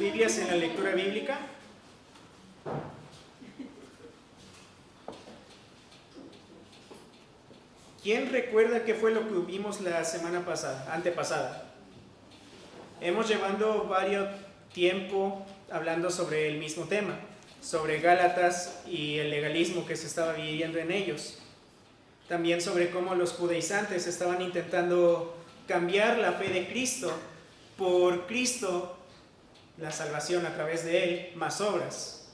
Biblias en la lectura bíblica? ¿Quién recuerda qué fue lo que vimos la semana antepasada? Hemos llevado varios tiempo hablando sobre el mismo tema, sobre Gálatas y el legalismo que se estaba viviendo en ellos. También sobre cómo los judaizantes estaban intentando cambiar la fe de Cristo por Cristo, la salvación a través de Él, más obras.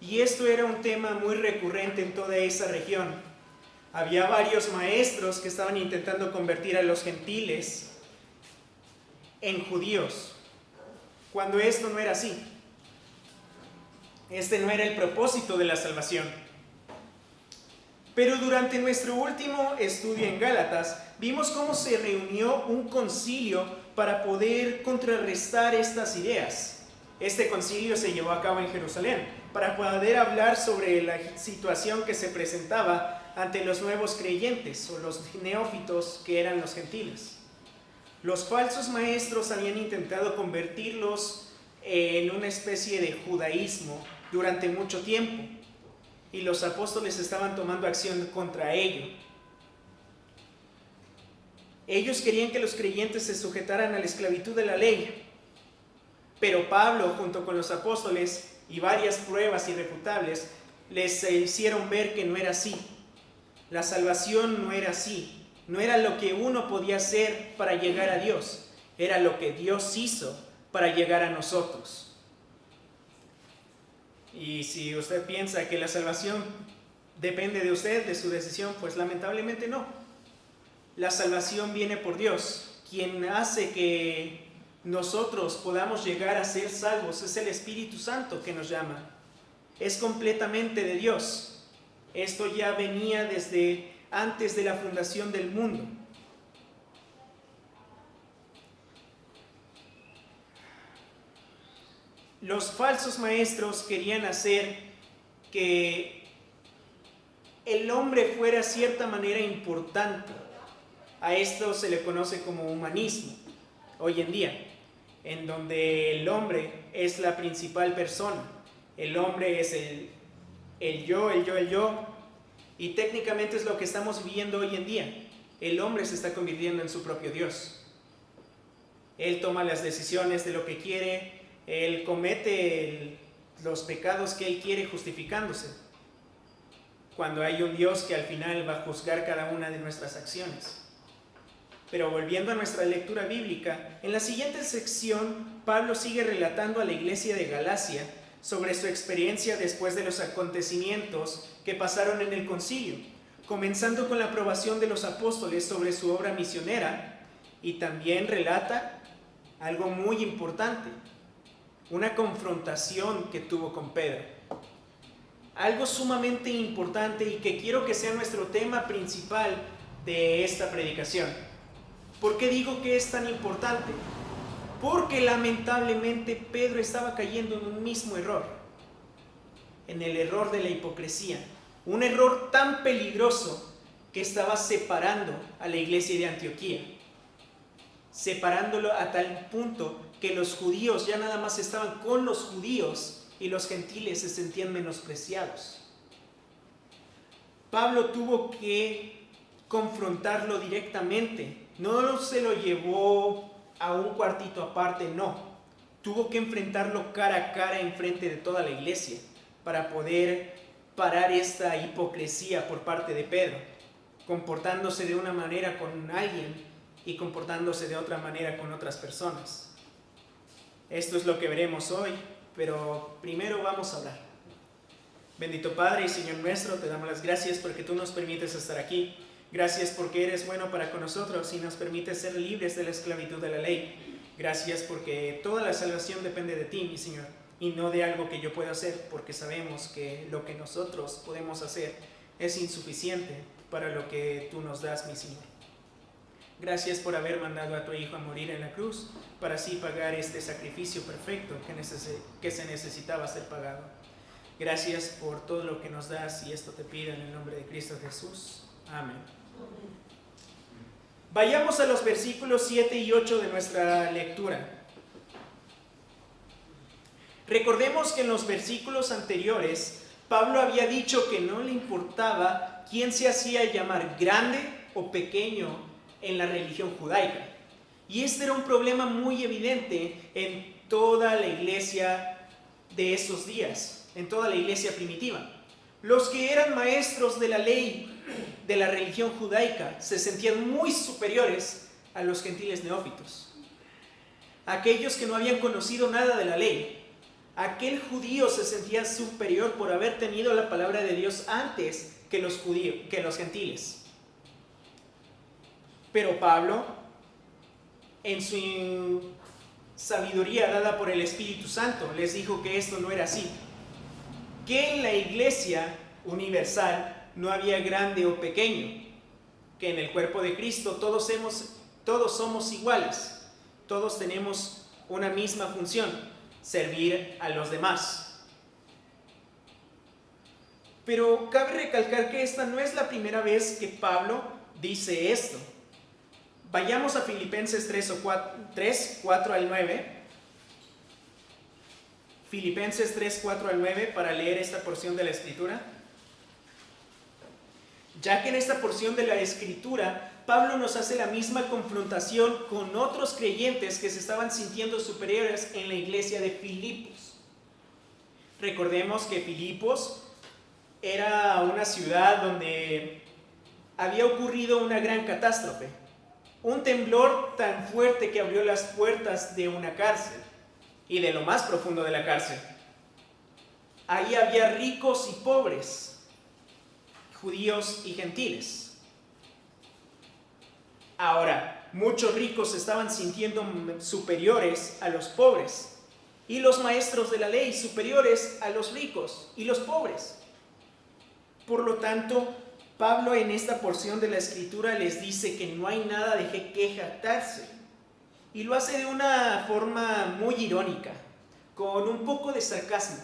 Y esto era un tema muy recurrente en toda esa región. Había varios maestros que estaban intentando convertir a los gentiles en judíos, cuando esto no era así. Este no era el propósito de la salvación. Pero durante nuestro último estudio en Gálatas, vimos cómo se reunió un concilio para poder contrarrestar estas ideas. Este concilio se llevó a cabo en Jerusalén para poder hablar sobre la situación que se presentaba ante los nuevos creyentes o los neófitos que eran los gentiles. Los falsos maestros habían intentado convertirlos en una especie de judaísmo durante mucho tiempo y los apóstoles estaban tomando acción contra ello. Ellos querían que los creyentes se sujetaran a la esclavitud de la ley, pero Pablo, junto con los apóstoles y varias pruebas irrefutables, les hicieron ver que no era así. La salvación no era así. No era lo que uno podía hacer para llegar a Dios. Era lo que Dios hizo para llegar a nosotros. Y si usted piensa que la salvación depende de usted, de su decisión, pues lamentablemente no. La salvación viene por Dios. Quien hace que nosotros podamos llegar a ser salvos es el Espíritu Santo que nos llama. Es completamente de Dios. Esto ya venía desde antes de la fundación del mundo. Los falsos maestros querían hacer que el hombre fuera de cierta manera importante. A esto se le conoce como humanismo hoy en día, en donde el hombre es la principal persona. El hombre es el yo, y técnicamente es lo que estamos viviendo hoy en día. El hombre se está convirtiendo en su propio Dios. Él toma las decisiones de lo que quiere, él comete los pecados que él quiere justificándose, cuando hay un Dios que al final va a juzgar cada una de nuestras acciones. Pero volviendo a nuestra lectura bíblica, en la siguiente sección, Pablo sigue relatando a la iglesia de Galacia sobre su experiencia después de los acontecimientos que pasaron en el concilio, comenzando con la aprobación de los apóstoles sobre su obra misionera, y también relata algo muy importante, una confrontación que tuvo con Pedro. Algo sumamente importante y que quiero que sea nuestro tema principal de esta predicación. ¿Por qué digo que es tan importante? Porque lamentablemente Pedro estaba cayendo en un mismo error, en el error de la hipocresía, un error tan peligroso que estaba separando a la iglesia de Antioquía, separándolo a tal punto que los judíos ya nada más estaban con los judíos y los gentiles se sentían menospreciados. Pablo tuvo que confrontarlo directamente, no se lo llevó a un cuartito aparte, no. Tuvo que enfrentarlo cara a cara en frente de toda la iglesia para poder parar esta hipocresía por parte de Pedro, comportándose de una manera con alguien y comportándose de otra manera con otras personas. Esto es lo que veremos hoy, pero primero vamos a orar. Bendito Padre y Señor nuestro, te damos las gracias porque tú nos permites estar aquí. Gracias porque eres bueno para con nosotros y nos permites ser libres de la esclavitud de la ley. Gracias porque toda la salvación depende de ti, mi Señor, y no de algo que yo pueda hacer, porque sabemos que lo que nosotros podemos hacer es insuficiente para lo que tú nos das, mi Señor. Gracias por haber mandado a tu Hijo a morir en la cruz, para así pagar este sacrificio perfecto que se necesitaba ser pagado. Gracias por todo lo que nos das y esto te pido en el nombre de Cristo Jesús. Amén. Vayamos a los versículos 7 y 8 de nuestra lectura. Recordemos que en los versículos anteriores, Pablo había dicho que no le importaba quién se hacía llamar grande o pequeño en la religión judaica. Y este era un problema muy evidente en toda la iglesia de esos días, en toda la iglesia primitiva. Los que eran maestros de la ley de la religión judaica se sentían muy superiores a los gentiles neófitos. Aquellos que no habían conocido nada de la ley. Aquel judío se sentía superior por haber tenido la palabra de Dios antes que los gentiles. Pero Pablo, en su sabiduría dada por el Espíritu Santo, les dijo que esto no era así. Que en la iglesia universal no había grande o pequeño. Que en el cuerpo de Cristo todos somos iguales. Todos tenemos una misma función: servir a los demás. Pero cabe recalcar que esta no es la primera vez que Pablo dice esto. Vayamos a Filipenses 3, 4 al 9. Filipenses 3, 4 al 9 para leer esta porción de la Escritura. Ya que en esta porción de la Escritura Pablo nos hace la misma confrontación con otros creyentes que se estaban sintiendo superiores en la iglesia de Filipos. Recordemos que Filipos era una ciudad donde había ocurrido una gran catástrofe. Un temblor tan fuerte que abrió las puertas de una cárcel y de lo más profundo de la cárcel. Ahí había ricos y pobres, judíos y gentiles. Ahora, muchos ricos se estaban sintiendo superiores a los pobres y los maestros de la ley superiores a los ricos y los pobres. Por lo tanto, Pablo en esta porción de la Escritura les dice que no hay nada de qué jactarse, y lo hace de una forma muy irónica, con un poco de sarcasmo.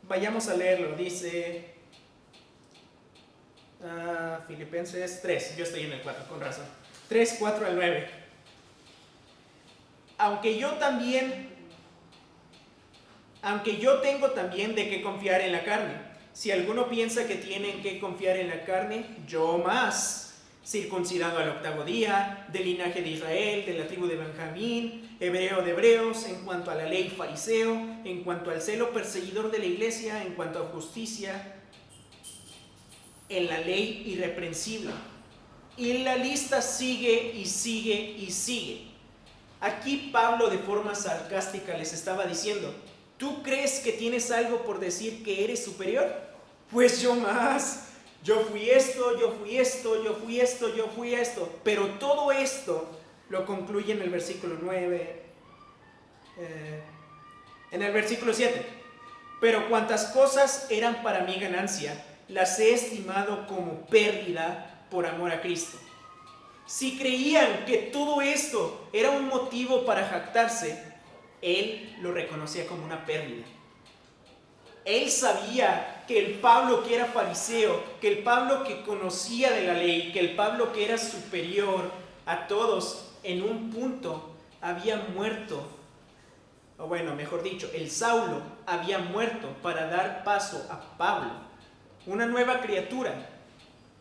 Vayamos a leerlo. Dice Filipenses 3, yo estoy en el 4, con razón. 3, 4 al 9. Aunque yo tengo también de qué confiar en la carne. Si alguno piensa que tienen que confiar en la carne, yo más. Circuncidado al 8º día, del linaje de Israel, de la tribu de Benjamín, hebreo de hebreos, en cuanto a la ley fariseo, en cuanto al celo perseguidor de la iglesia, en cuanto a justicia, en la ley irreprensible. Y la lista sigue y sigue y sigue. Aquí Pablo de forma sarcástica les estaba diciendo: ¿tú crees que tienes algo por decir que eres superior? Pues yo más. Yo fui esto, yo fui esto, yo fui esto, yo fui esto. Pero todo esto lo concluye en el versículo 9, en el versículo 7. Pero cuantas cosas eran para mi ganancia, las he estimado como pérdida por amor a Cristo. Si creían que todo esto era un motivo para jactarse, él lo reconocía como una pérdida. Él sabía que el Pablo que era fariseo, que el Pablo que conocía de la ley, que el Pablo que era superior a todos en un punto había muerto, o bueno, mejor dicho, el Saulo había muerto para dar paso a Pablo, una nueva criatura,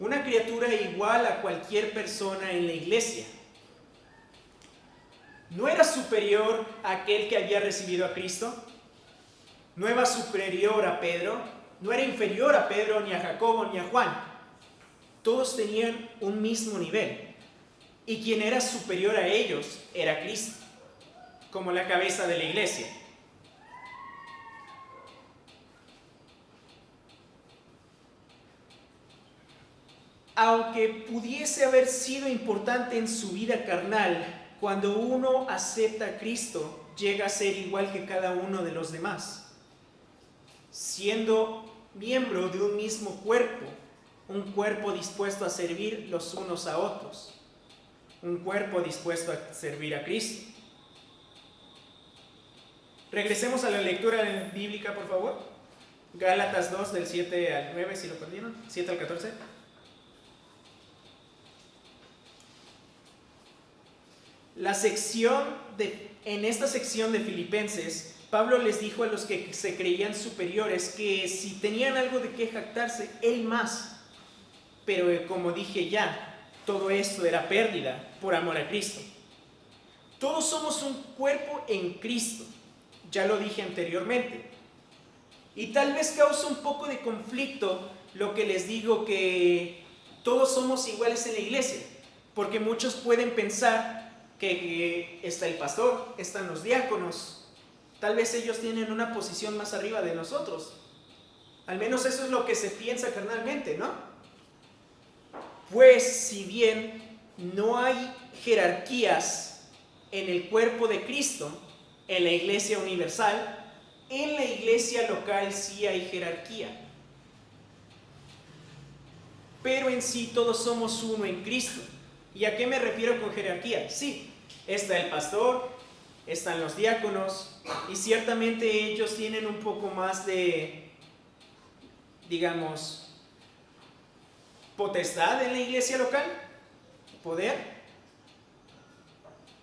una criatura igual a cualquier persona en la iglesia. ¿No era superior a aquel que había recibido a Cristo? ¿No era superior a Pedro? ¿No era inferior a Pedro, ni a Jacobo, ni a Juan? Todos tenían un mismo nivel. Y quien era superior a ellos era Cristo, como la cabeza de la iglesia. Aunque pudiese haber sido importante en su vida carnal, cuando uno acepta a Cristo, llega a ser igual que cada uno de los demás, siendo miembro de un mismo cuerpo, un cuerpo dispuesto a servir los unos a otros, un cuerpo dispuesto a servir a Cristo. Regresemos a la lectura bíblica, por favor. Gálatas 2, del 7 al 9, si lo perdieron, 7 al 14. En esta sección de Filipenses, Pablo les dijo a los que se creían superiores que si tenían algo de qué jactarse, él más. Pero como dije ya, todo esto era pérdida por amor a Cristo. Todos somos un cuerpo en Cristo, ya lo dije anteriormente. Y tal vez causa un poco de conflicto lo que les digo que todos somos iguales en la iglesia, porque muchos pueden pensar que está el pastor, están los diáconos, tal vez ellos tienen una posición más arriba de nosotros. Al menos eso es lo que se piensa carnalmente, ¿no? Pues si bien no hay jerarquías en el cuerpo de Cristo, en la iglesia universal, en la iglesia local sí hay jerarquía. Pero en sí todos somos uno en Cristo. ¿Y a qué me refiero con jerarquía? Sí, está el pastor, están los diáconos, y ciertamente ellos tienen un poco más de, digamos, potestad en la iglesia local, poder.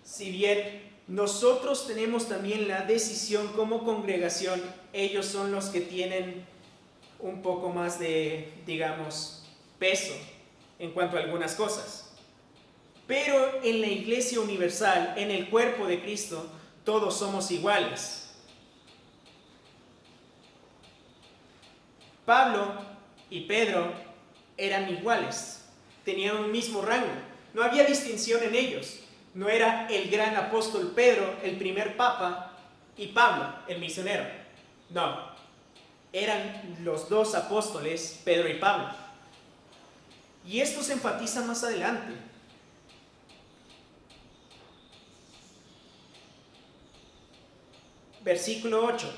Si bien nosotros tenemos también la decisión como congregación, ellos son los que tienen un poco más de, digamos, peso en cuanto a algunas cosas. Pero en la iglesia universal, en el cuerpo de Cristo, todos somos iguales. Pablo y Pedro eran iguales, tenían un mismo rango, no había distinción en ellos. No era el gran apóstol Pedro, el primer papa, y Pablo, el misionero. No, eran los dos apóstoles, Pedro y Pablo. Y esto se enfatiza más adelante. Versículo 8.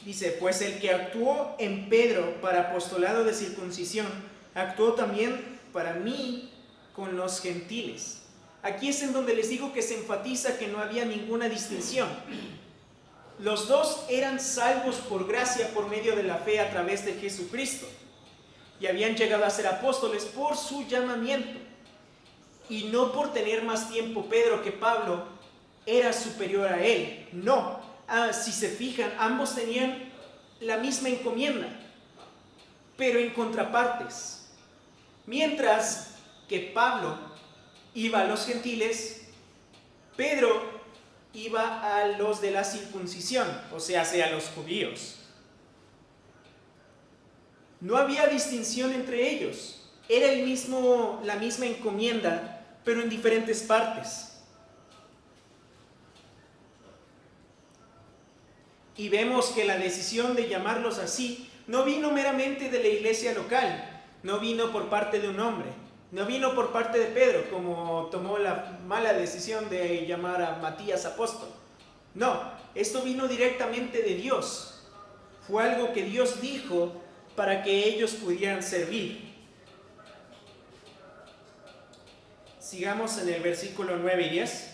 Dice, pues el que actuó en Pedro para apostolado de circuncisión, actuó también para mí con los gentiles. Aquí es en donde les digo que se enfatiza que no había ninguna distinción. Los dos eran salvos por gracia por medio de la fe a través de Jesucristo. Y habían llegado a ser apóstoles por su llamamiento. Y no por tener más tiempo Pedro que Pablo era superior a él. No. Si se fijan, ambos tenían la misma encomienda, pero en contrapartes. Mientras que Pablo iba a los gentiles, Pedro iba a los de la circuncisión, o sea, a los judíos. No había distinción entre ellos, era la misma encomienda, pero en diferentes partes. Y vemos que la decisión de llamarlos así no vino meramente de la iglesia local, no vino por parte de un hombre, no vino por parte de Pedro, como tomó la mala decisión de llamar a Matías apóstol. No, esto vino directamente de Dios. Fue algo que Dios dijo para que ellos pudieran servir. Sigamos en el versículo 9 y 10.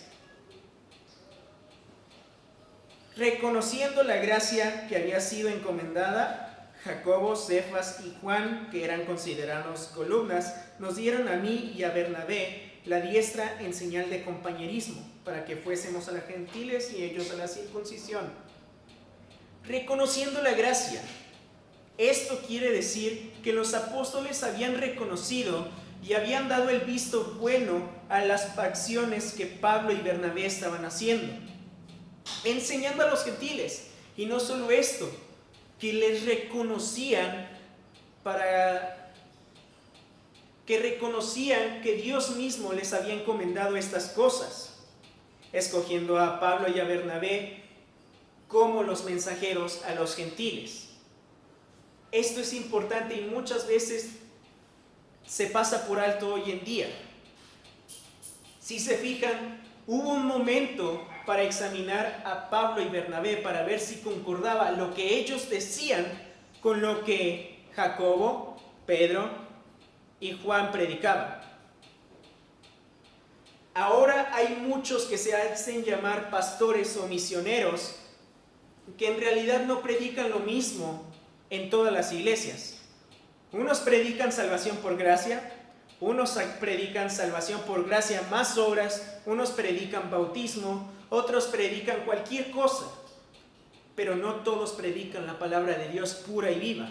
Reconociendo la gracia que había sido encomendada, Jacobo, Cefas y Juan, que eran considerados columnas, nos dieron a mí y a Bernabé la diestra en señal de compañerismo, para que fuésemos a los gentiles y ellos a la circuncisión. Reconociendo la gracia. Esto quiere decir que los apóstoles habían reconocido y habían dado el visto bueno a las acciones que Pablo y Bernabé estaban haciendo, enseñando a los gentiles. Y no solo esto, que les reconocían que Dios mismo les había encomendado estas cosas, escogiendo a Pablo y a Bernabé como los mensajeros a los gentiles. Esto es importante y muchas veces se pasa por alto hoy en día. Si se fijan, hubo un momento para examinar a Pablo y Bernabé para ver si concordaba lo que ellos decían con lo que Jacobo, Pedro y Juan predicaban. Ahora hay muchos que se hacen llamar pastores o misioneros que en realidad no predican lo mismo en todas las iglesias. Unos predican salvación por gracia, Unos predican salvación por gracia más obras, unos predican bautismo, otros predican cualquier cosa, pero no todos predican la palabra de Dios pura y viva.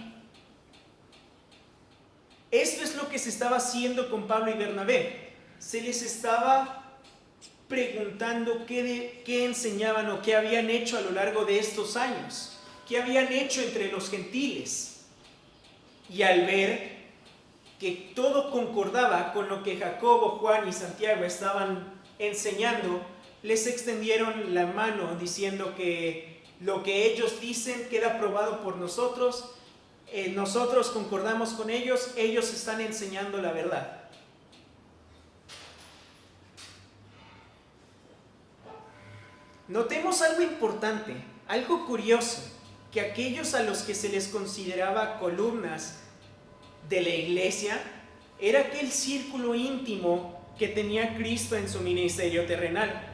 Esto es lo que se estaba haciendo con Pablo y Bernabé. Se les estaba preguntando qué enseñaban o qué habían hecho a lo largo de estos años, qué habían hecho entre los gentiles. Y al ver que todo concordaba con lo que Jacobo, Juan y Santiago estaban enseñando, les extendieron la mano diciendo que lo que ellos dicen queda probado por nosotros, nosotros concordamos con ellos, ellos están enseñando la verdad. Notemos algo importante, algo curioso, que aquellos a los que se les consideraba columnas de la iglesia era aquel círculo íntimo que tenía Cristo en su ministerio terrenal,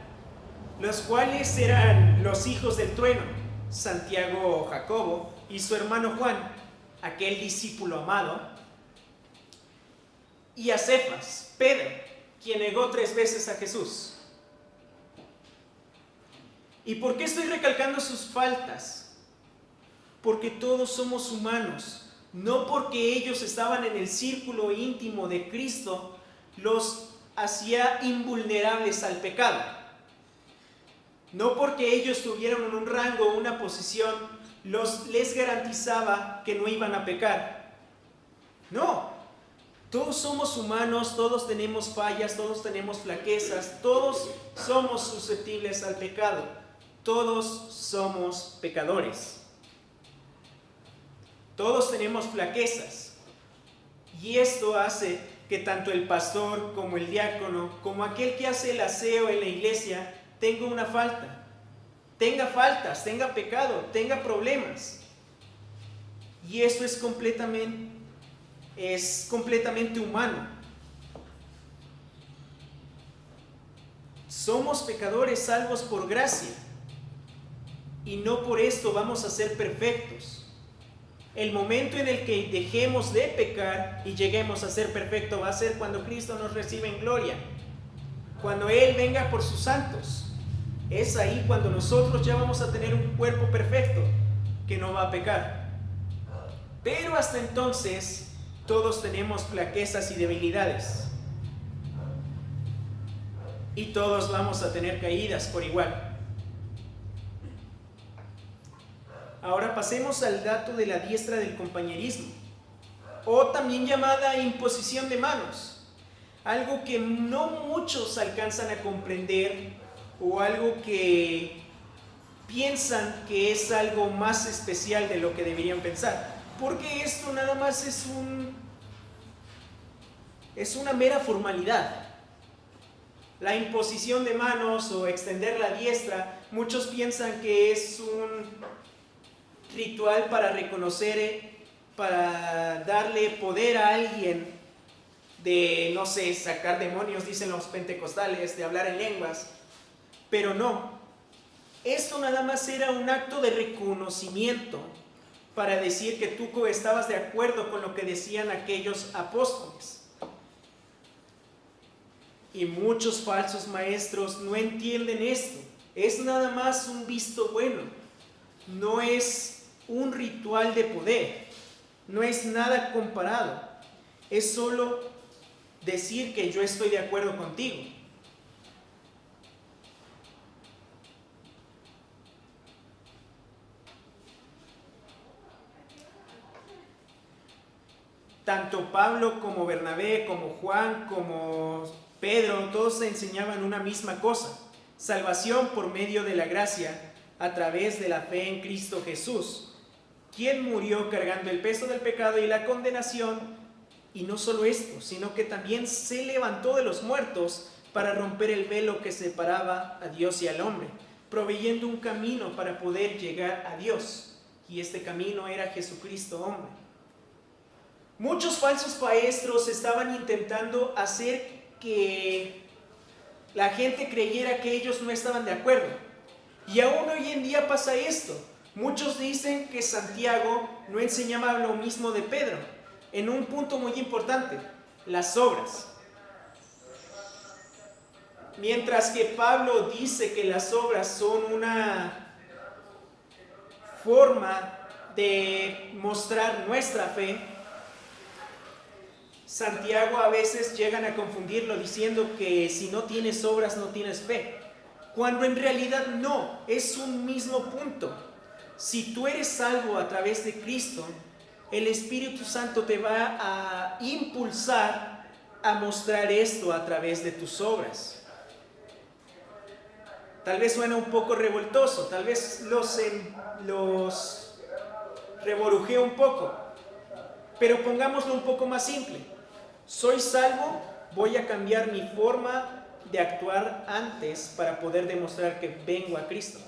los cuales eran los hijos del trueno, Santiago o Jacobo, y su hermano Juan, aquel discípulo amado, y a Cefas, Pedro, quien negó 3 veces a Jesús. ¿Y por qué estoy recalcando sus faltas? Porque todos somos humanos. No porque ellos estaban en el círculo íntimo de Cristo, los hacía invulnerables al pecado. No porque ellos tuvieran un rango, una posición, les garantizaba que no iban a pecar. No, todos somos humanos, todos tenemos fallas, todos tenemos flaquezas, todos somos susceptibles al pecado, todos somos pecadores. Todos tenemos flaquezas, y esto hace que tanto el pastor como el diácono, como aquel que hace el aseo en la iglesia, tenga una falta, tenga faltas, tenga pecado, tenga problemas. Y esto es completamente humano. Somos pecadores salvos por gracia, y no por esto vamos a ser perfectos. El momento en el que dejemos de pecar y lleguemos a ser perfectos va a ser cuando Cristo nos reciba en gloria, cuando Él venga por sus santos. Es ahí cuando nosotros ya vamos a tener un cuerpo perfecto que no va a pecar. Pero hasta entonces todos tenemos flaquezas y debilidades, y todos vamos a tener caídas por igual. Ahora pasemos al dato de la diestra del compañerismo, o también llamada imposición de manos, algo que no muchos alcanzan a comprender, o algo que piensan que es algo más especial de lo que deberían pensar, porque esto nada más es una mera formalidad. La imposición de manos o extender la diestra, muchos piensan que es un ritual para reconocer, para darle poder a alguien de, no sé, sacar demonios, dicen los pentecostales, de hablar en lenguas, pero no. Esto nada más era un acto de reconocimiento para decir que tú estabas de acuerdo con lo que decían aquellos apóstoles. Y muchos falsos maestros no entienden esto. Es nada más un visto bueno, no es un ritual de poder, no es nada comparado, es solo decir que yo estoy de acuerdo contigo. Tanto Pablo como Bernabé, como Juan, como Pedro, todos enseñaban una misma cosa: salvación por medio de la gracia a través de la fe en Cristo Jesús, quien murió cargando el peso del pecado y la condenación, y no solo esto, sino que también se levantó de los muertos para romper el velo que separaba a Dios y al hombre, proveyendo un camino para poder llegar a Dios, y este camino era Jesucristo hombre. Muchos falsos maestros estaban intentando hacer que la gente creyera que ellos no estaban de acuerdo, y aún hoy en día pasa esto. Muchos dicen que Santiago no enseñaba lo mismo de Pedro, en un punto muy importante. las obras. Mientras que Pablo dice que las obras son una forma de mostrar nuestra fe, Santiago a veces llegan a confundirlo diciendo que si no tienes obras no tienes fe, cuando en realidad no, es un mismo punto. Si tú eres salvo a través de Cristo, el Espíritu Santo te va a impulsar a mostrar esto a través de tus obras. Tal vez suena un poco revoltoso, tal vez los reborujeo un poco, pero pongámoslo un poco más simple. Soy salvo, voy a cambiar mi forma de actuar antes para poder demostrar que vengo a Cristo.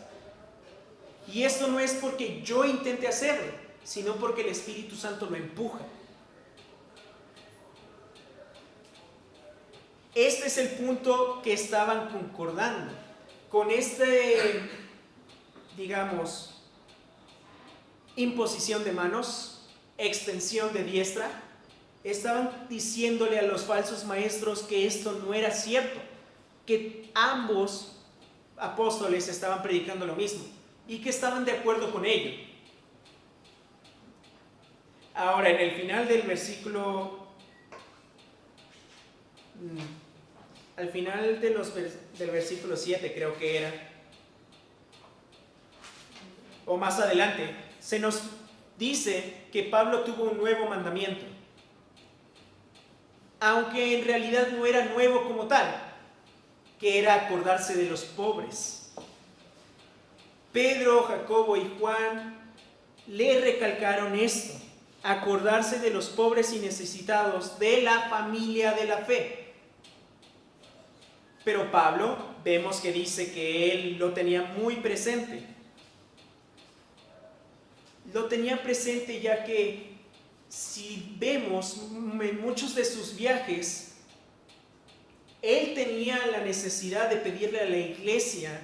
Y esto no es porque yo intente hacerlo, sino porque el Espíritu Santo lo empuja. Este es el punto que estaban concordando. Con digamos, imposición de manos, extensión de diestra, estaban diciéndole a los falsos maestros que esto no era cierto, que ambos apóstoles estaban predicando lo mismo y que estaban de acuerdo con ello. Ahora, en el final del versículo, al final del versículo 7 creo que era, o más adelante, se nos dice que Pablo tuvo un nuevo mandamiento, aunque en realidad no era nuevo como tal, que era acordarse de los pobres. Pedro, Jacobo y Juan le recalcaron esto, acordarse de los pobres y necesitados de la familia de la fe. Pero Pablo, vemos que dice que él lo tenía muy presente. Lo tenía presente ya que si vemos en muchos de sus viajes, él tenía la necesidad de pedirle a la iglesia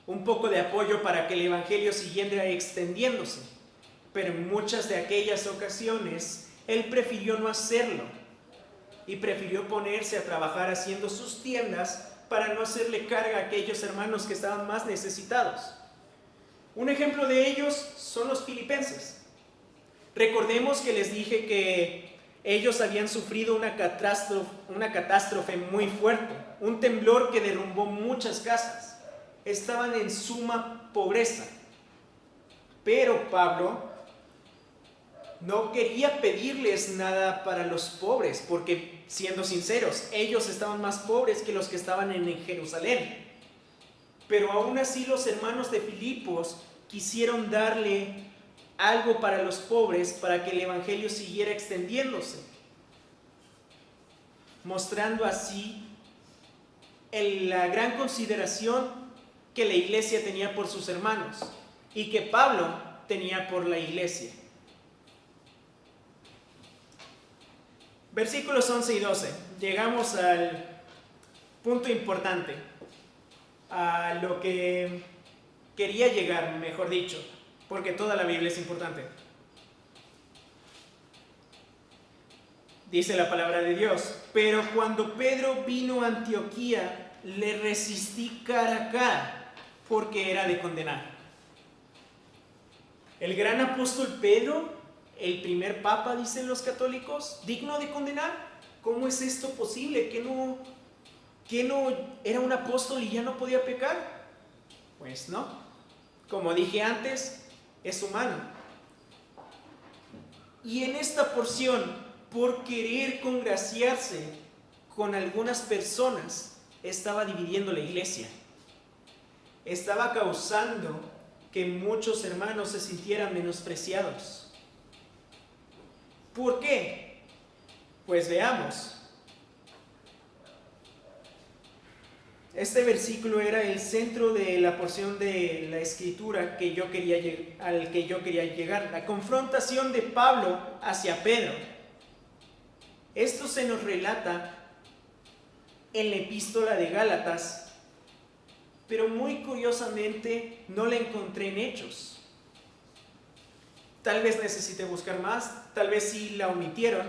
un poco de apoyo para que el evangelio siguiera extendiéndose. Pero en muchas de aquellas ocasiones, él prefirió no hacerlo y prefirió ponerse a trabajar haciendo sus tiendas para no hacerle carga a aquellos hermanos que estaban más necesitados. Un ejemplo de ellos son los filipenses. Recordemos que les dije que ellos habían sufrido una catástrofe muy fuerte, un temblor que derrumbó muchas casas. Estaban en suma pobreza. Pero Pablo no quería pedirles nada para los pobres, porque siendo sinceros, ellos estaban más pobres que los que estaban en Jerusalén. Pero aún así los hermanos de Filipos quisieron darle algo para los pobres para que el evangelio siguiera extendiéndose, mostrando así la gran consideración que la iglesia tenía por sus hermanos y que Pablo tenía por la iglesia. Versículos 11 y 12. Llegamos al punto importante, a lo que quería llegar, mejor dicho, porque toda la Biblia es importante. Dice la palabra de Dios: pero cuando Pedro vino a Antioquía, le resistí cara a cara, porque era de condenar. El gran apóstol Pedro, el primer papa, dicen los católicos, digno de condenar. ¿Cómo es esto posible? ¿Que no era un apóstol y ya no podía pecar? Pues no. Como dije antes, es humano. Y en esta porción, por querer congraciarse con algunas personas, estaba dividiendo la iglesia. Estaba causando que muchos hermanos se sintieran menospreciados. ¿Por qué? Pues veamos. Este versículo era el centro de la porción de la escritura al que yo quería llegar. La confrontación de Pablo hacia Pedro. Esto se nos relata en la epístola de Gálatas, pero muy curiosamente no la encontré en Hechos. Tal vez necesité buscar más, tal vez sí la omitieron,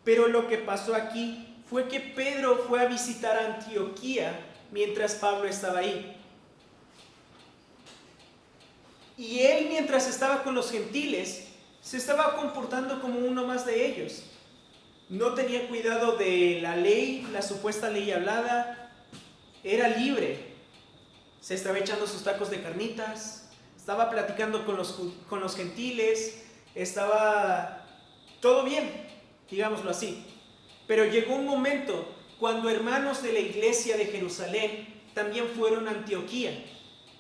Pero lo que pasó aquí fue que Pedro fue a visitar a Antioquía mientras Pablo estaba ahí. Y él, mientras estaba con los gentiles, se estaba comportando como uno más de ellos. No tenía cuidado de la ley, la supuesta ley hablada. Era libre. Se estaba echando sus tacos de carnitas, estaba platicando con los gentiles, estaba todo bien, digámoslo así. Pero llegó un momento cuando hermanos de la iglesia de Jerusalén también fueron a Antioquía,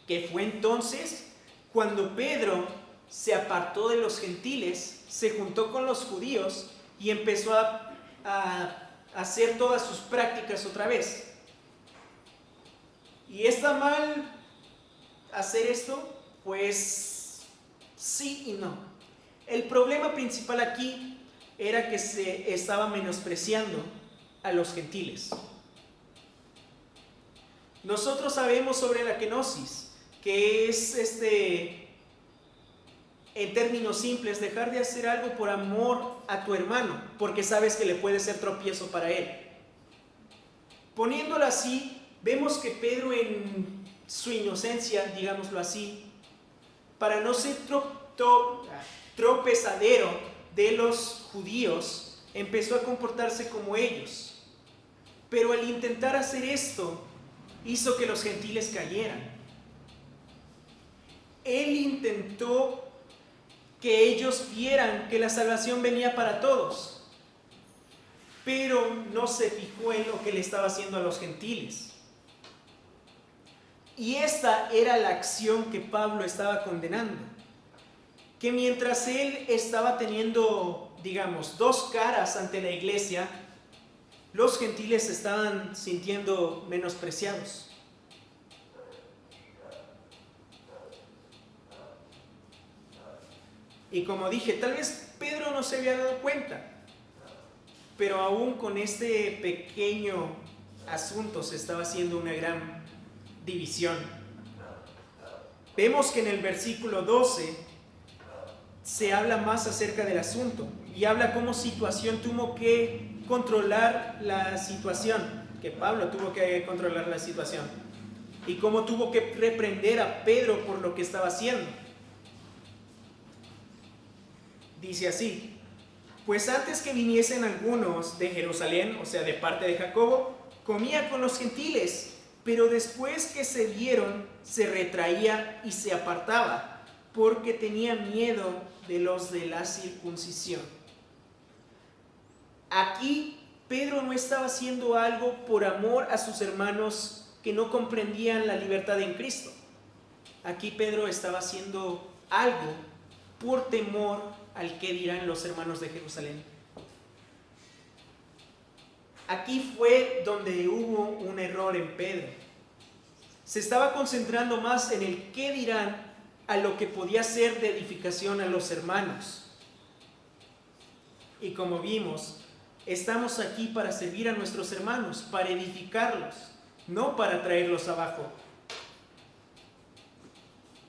que fue entonces cuando Pedro se apartó de los gentiles, se juntó con los judíos y empezó a hacer todas sus prácticas otra vez. ¿Y está mal hacer esto? Pues sí y no. El problema principal aquí era que se estaba menospreciando a los gentiles. Nosotros sabemos sobre la kenosis, que es en términos simples, dejar de hacer algo por amor a tu hermano, porque sabes que le puede ser tropiezo para él. Poniéndolo así, vemos que Pedro, en su inocencia, digámoslo así, para no ser tropezadero de los judíos, empezó a comportarse como ellos. Pero al intentar hacer esto, hizo que los gentiles cayeran. Él intentó que ellos vieran que la salvación venía para todos, pero no se fijó en lo que le estaba haciendo a los gentiles. Y esta era la acción que Pablo estaba condenando. Que mientras él estaba teniendo, digamos, dos caras ante la iglesia, los gentiles se estaban sintiendo menospreciados. Y como dije, tal vez Pedro no se había dado cuenta, pero aún con este pequeño asunto se estaba haciendo una gran división. Vemos que en el versículo 12 se habla más acerca del asunto y habla cómo situación tuvo que controlar la situación, que Pablo tuvo que controlar la situación y cómo tuvo que reprender a Pedro por lo que estaba haciendo. Dice así: pues antes que viniesen algunos de Jerusalén, o sea, de parte de Jacobo, comía con los gentiles, pero después que se vieron, se retraía y se apartaba, porque tenía miedo de los de la circuncisión. Aquí Pedro no estaba haciendo algo por amor a sus hermanos que no comprendían la libertad en Cristo. Aquí Pedro estaba haciendo algo por temor al que dirán los hermanos de Jerusalén. Aquí fue donde hubo un error en Pedro. Se estaba concentrando más en el qué dirán a lo que podía ser de edificación a los hermanos. Y como vimos, estamos aquí para servir a nuestros hermanos, para edificarlos, no para traerlos abajo.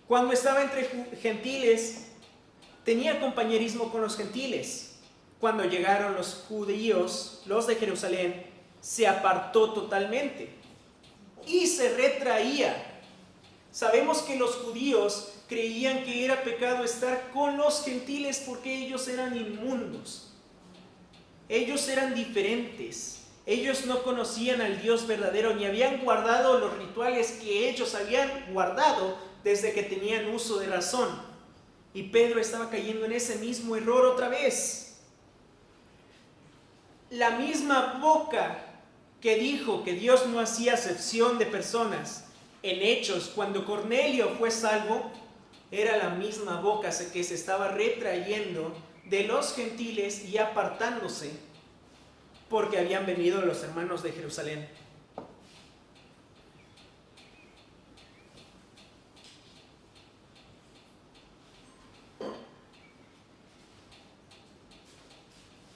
Cuando estaba entre gentiles, tenía compañerismo con los gentiles. Cuando llegaron los judíos, los de Jerusalén, se apartó totalmente y se retraía. Sabemos que los judíos creían que era pecado estar con los gentiles porque ellos eran inmundos. Ellos eran diferentes. Ellos no conocían al Dios verdadero ni habían guardado los rituales que ellos habían guardado desde que tenían uso de razón. Y Pedro estaba cayendo en ese mismo error otra vez. La misma boca que dijo que Dios no hacía acepción de personas en Hechos, cuando Cornelio fue salvo, era la misma boca que se estaba retrayendo de los gentiles y apartándose porque habían venido los hermanos de Jerusalén.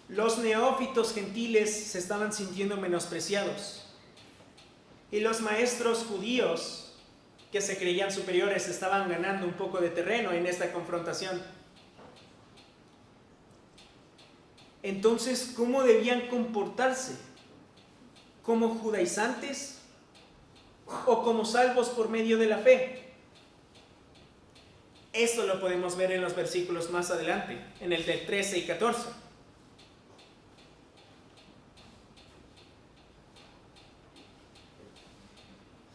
Los neófitos gentiles se estaban sintiendo menospreciados y los maestros judíos que se creían superiores estaban ganando un poco de terreno en esta confrontación. Entonces, ¿cómo debían comportarse? ¿Como judaizantes o como salvos por medio de la fe? Esto lo podemos ver en los versículos más adelante, en el de 13 y 14.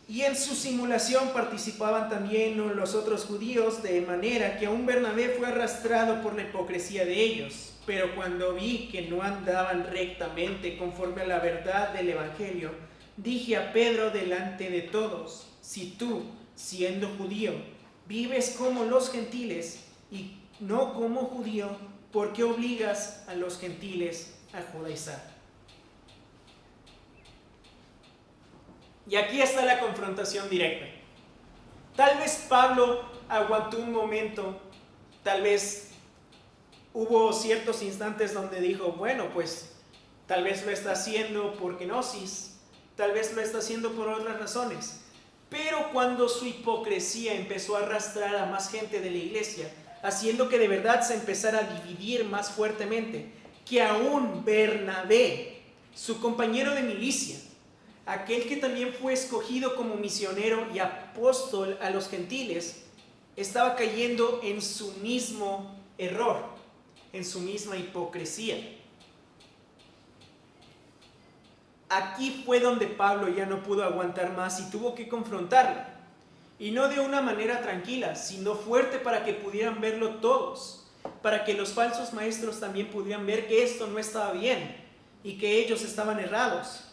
Y en su simulación participaban también los otros judíos, de manera que aún Bernabé fue arrastrado por la hipocresía de ellos. Pero cuando vi que no andaban rectamente conforme a la verdad del Evangelio, dije a Pedro delante de todos: si tú, siendo judío, vives como los gentiles y no como judío, ¿por qué obligas a los gentiles a judaizar? Y aquí está la confrontación directa. Tal vez Pablo aguantó un momento, tal vez hubo ciertos instantes donde dijo, bueno, pues tal vez lo está haciendo por kenosis, tal vez lo está haciendo por otras razones. Pero cuando su hipocresía empezó a arrastrar a más gente de la iglesia, haciendo que de verdad se empezara a dividir más fuertemente, que aún Bernabé, su compañero de milicia, aquel que también fue escogido como misionero y apóstol a los gentiles, estaba cayendo en su mismo error, en su misma hipocresía. Aquí fue donde Pablo ya no pudo aguantar más y tuvo que confrontarlo. Y no de una manera tranquila, sino fuerte, para que pudieran verlo todos, para que los falsos maestros también pudieran ver que esto no estaba bien y que ellos estaban errados.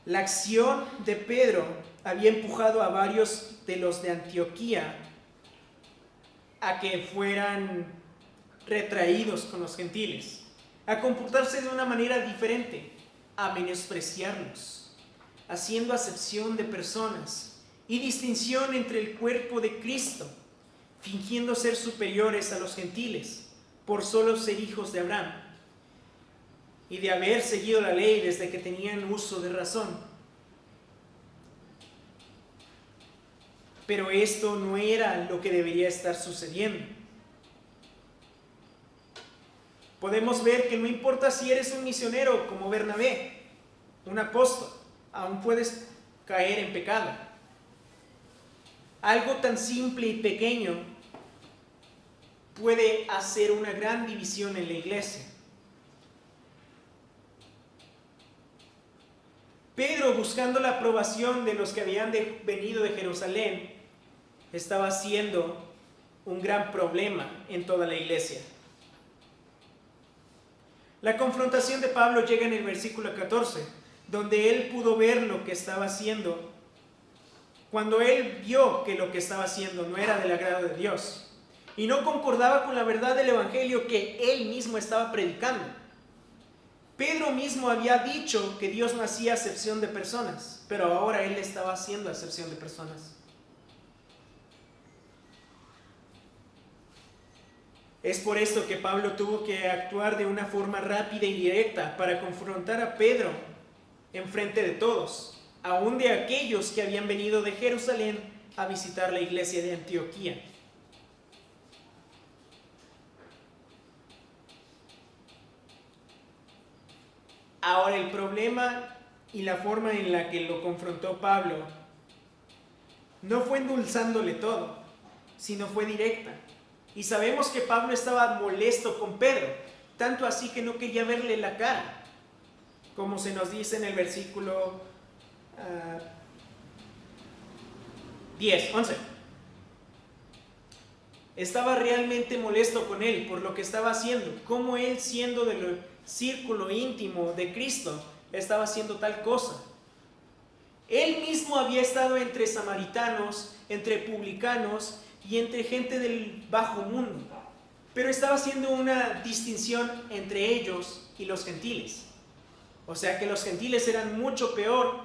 La acción de Pedro había empujado a varios de los de Antioquía a que fueran retraídos con los gentiles, a comportarse de una manera diferente, a menospreciarlos, haciendo acepción de personas y distinción entre el cuerpo de Cristo, fingiendo ser superiores a los gentiles por solo ser hijos de Abraham y de haber seguido la ley desde que tenían uso de razón. Pero esto no era lo que debería estar sucediendo. Podemos ver que no importa si eres un misionero como Bernabé, un apóstol, aún puedes caer en pecado. Algo tan simple y pequeño puede hacer una gran división en la iglesia. Pedro, buscando la aprobación de los que habían venido de Jerusalén, estaba siendo un gran problema en toda la iglesia. La confrontación de Pablo llega en el versículo 14, donde él pudo ver lo que estaba haciendo, cuando él vio que lo que estaba haciendo no era del agrado de Dios y no concordaba con la verdad del Evangelio que él mismo estaba predicando. Pedro mismo había dicho que Dios no hacía acepción de personas, pero ahora él estaba haciendo acepción de personas. Es por esto que Pablo tuvo que actuar de una forma rápida y directa para confrontar a Pedro en frente de todos, aún de aquellos que habían venido de Jerusalén a visitar la iglesia de Antioquía. Ahora, el problema y la forma en la que lo confrontó Pablo no fue endulzándole todo, sino fue directa. Y sabemos que Pablo estaba molesto con Pedro, tanto así que no quería verle la cara, como se nos dice en el versículo 11. Estaba realmente molesto con él por lo que estaba haciendo, como él, siendo del círculo íntimo de Cristo, estaba haciendo tal cosa. Él mismo había estado entre samaritanos, entre publicanos y entre gente del bajo mundo, pero estaba haciendo una distinción entre ellos y los gentiles. O sea que los gentiles eran mucho peor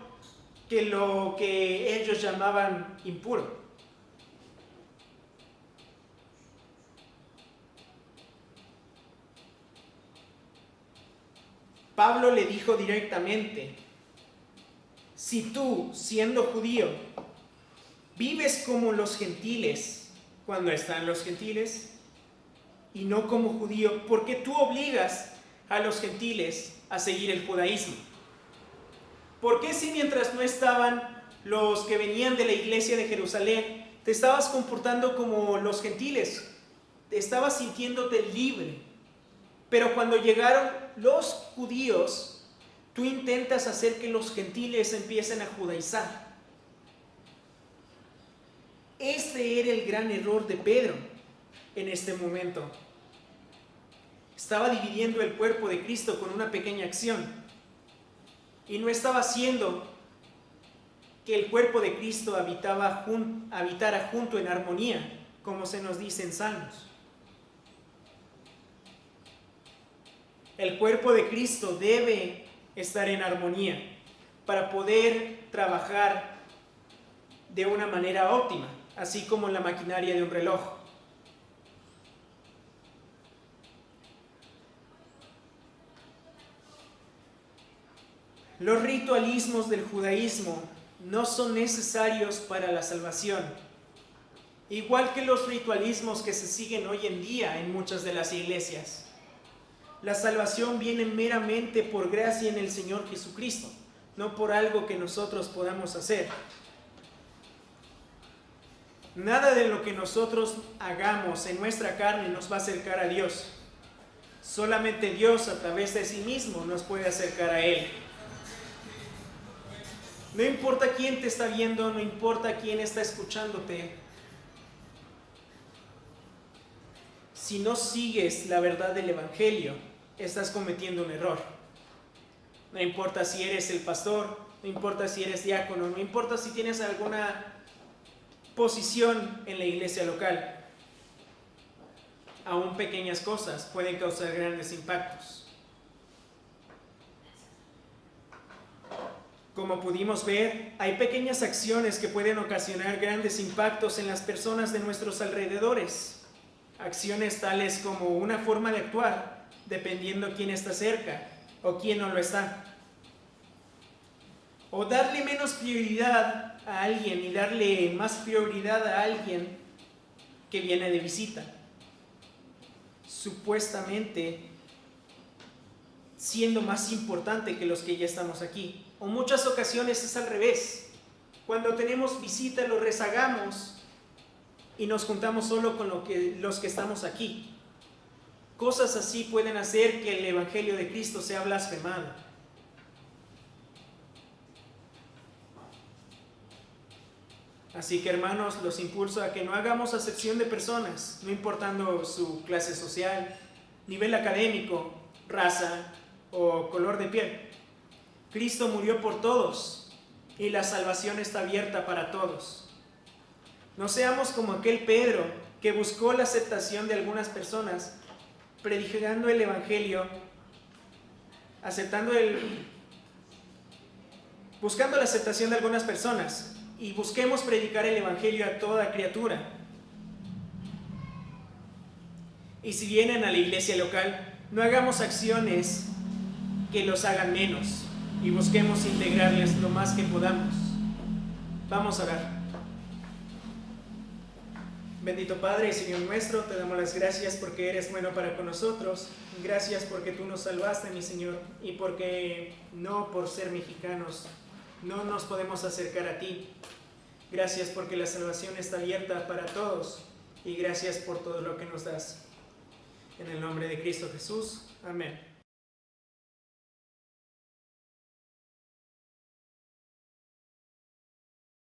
que lo que ellos llamaban impuro. Pablo le dijo directamente: si tú, siendo judío, vives como los gentiles, cuando están los gentiles, y no como judío, porque tú obligas a los gentiles a seguir el judaísmo? ¿Por qué si mientras no estaban los que venían de la iglesia de Jerusalén, te estabas comportando como los gentiles? Te estabas sintiéndote libre. Pero cuando llegaron los judíos, tú intentas hacer que los gentiles empiecen a judaizar. Este era el gran error de Pedro en este momento. Estaba dividiendo el cuerpo de Cristo con una pequeña acción y no estaba haciendo que el cuerpo de Cristo habitara junto en armonía, como se nos dice en Salmos. El cuerpo de Cristo debe estar en armonía para poder trabajar de una manera óptima, así como la maquinaria de un reloj. Los ritualismos del judaísmo no son necesarios para la salvación, igual que los ritualismos que se siguen hoy en día en muchas de las iglesias. La salvación viene meramente por gracia en el Señor Jesucristo, no por algo que nosotros podamos hacer. Nada de lo que nosotros hagamos en nuestra carne nos va a acercar a Dios. Solamente Dios a través de sí mismo nos puede acercar a Él. No importa quién te está viendo, no importa quién está escuchándote. Si no sigues la verdad del Evangelio, estás cometiendo un error. No importa si eres el pastor, no importa si eres diácono, no importa si tienes alguna posición en la iglesia local. Aún pequeñas cosas pueden causar grandes impactos. Como pudimos ver, hay pequeñas acciones que pueden ocasionar grandes impactos en las personas de nuestros alrededores. Acciones tales como una forma de actuar, dependiendo quién está cerca o quién no lo está. O darle menos prioridad a alguien y darle más prioridad a alguien que viene de visita. Supuestamente siendo más importante que los que ya estamos aquí. O muchas ocasiones es al revés. Cuando tenemos visita lo rezagamos y nos juntamos solo con los que estamos aquí. Cosas así pueden hacer que el Evangelio de Cristo sea blasfemado. Así que, hermanos, los impulso a que no hagamos acepción de personas, no importando su clase social, nivel académico, raza o color de piel. Cristo murió por todos y la salvación está abierta para todos. No seamos como aquel Pedro que buscó la aceptación de algunas personas, predicando el Evangelio, buscando la aceptación de algunas personas, y busquemos predicar el Evangelio a toda criatura. Y si vienen a la iglesia local, no hagamos acciones que los hagan menos, y busquemos integrarles lo más que podamos. Vamos a orar. Bendito Padre y Señor nuestro, te damos las gracias porque eres bueno para con nosotros. Gracias porque tú nos salvaste, mi Señor, y porque no por ser mexicanos no nos podemos acercar a ti. Gracias porque la salvación está abierta para todos y gracias por todo lo que nos das. En el nombre de Cristo Jesús. Amén.